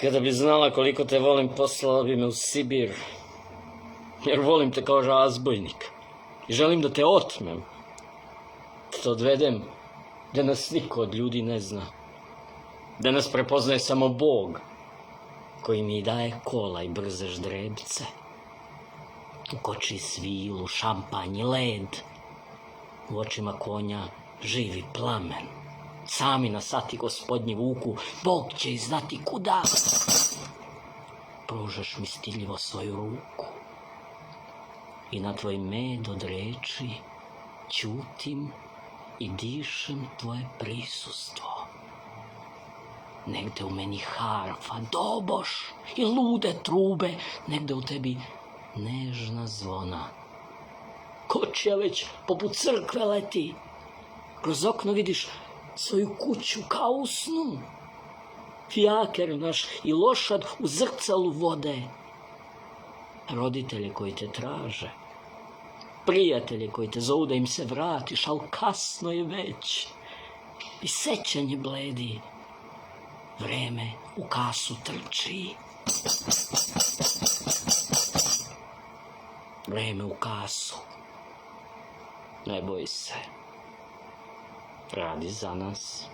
Kada bi znala koliko te volim, poslala bi me u Sibir. Jer volim te kao razbojnik. I želim da te otmem. Da te odvedem da nas niko od ljudi ne zna. Da nas prepoznaje samo Bog, koji mi daje kola i brze ždrebce. U koči svilu, šampanj i led. U očima konja živi plamen. Sami na sati gospodnji vuku, Bog će i znati kuda. Pružaš mi stiljivo svoju ruku i na tvoj med od reči ćutim i dišem tvoje prisustvo. Negde u meni harfa, doboš i lude trube, negde u tebi nežna zvona. Kočija već poput crkve leti, kroz okno vidiš svoju kuću kao u snu. Fijaker naš i lošad u zrcalu vode. Roditelji koji te traže, prijatelji koji te zovu da im se vratiš, ali kasno je već. I sećanje bledi, vreme u kasu trči. Vreme u kasu. Ne boj se. Radi za nas.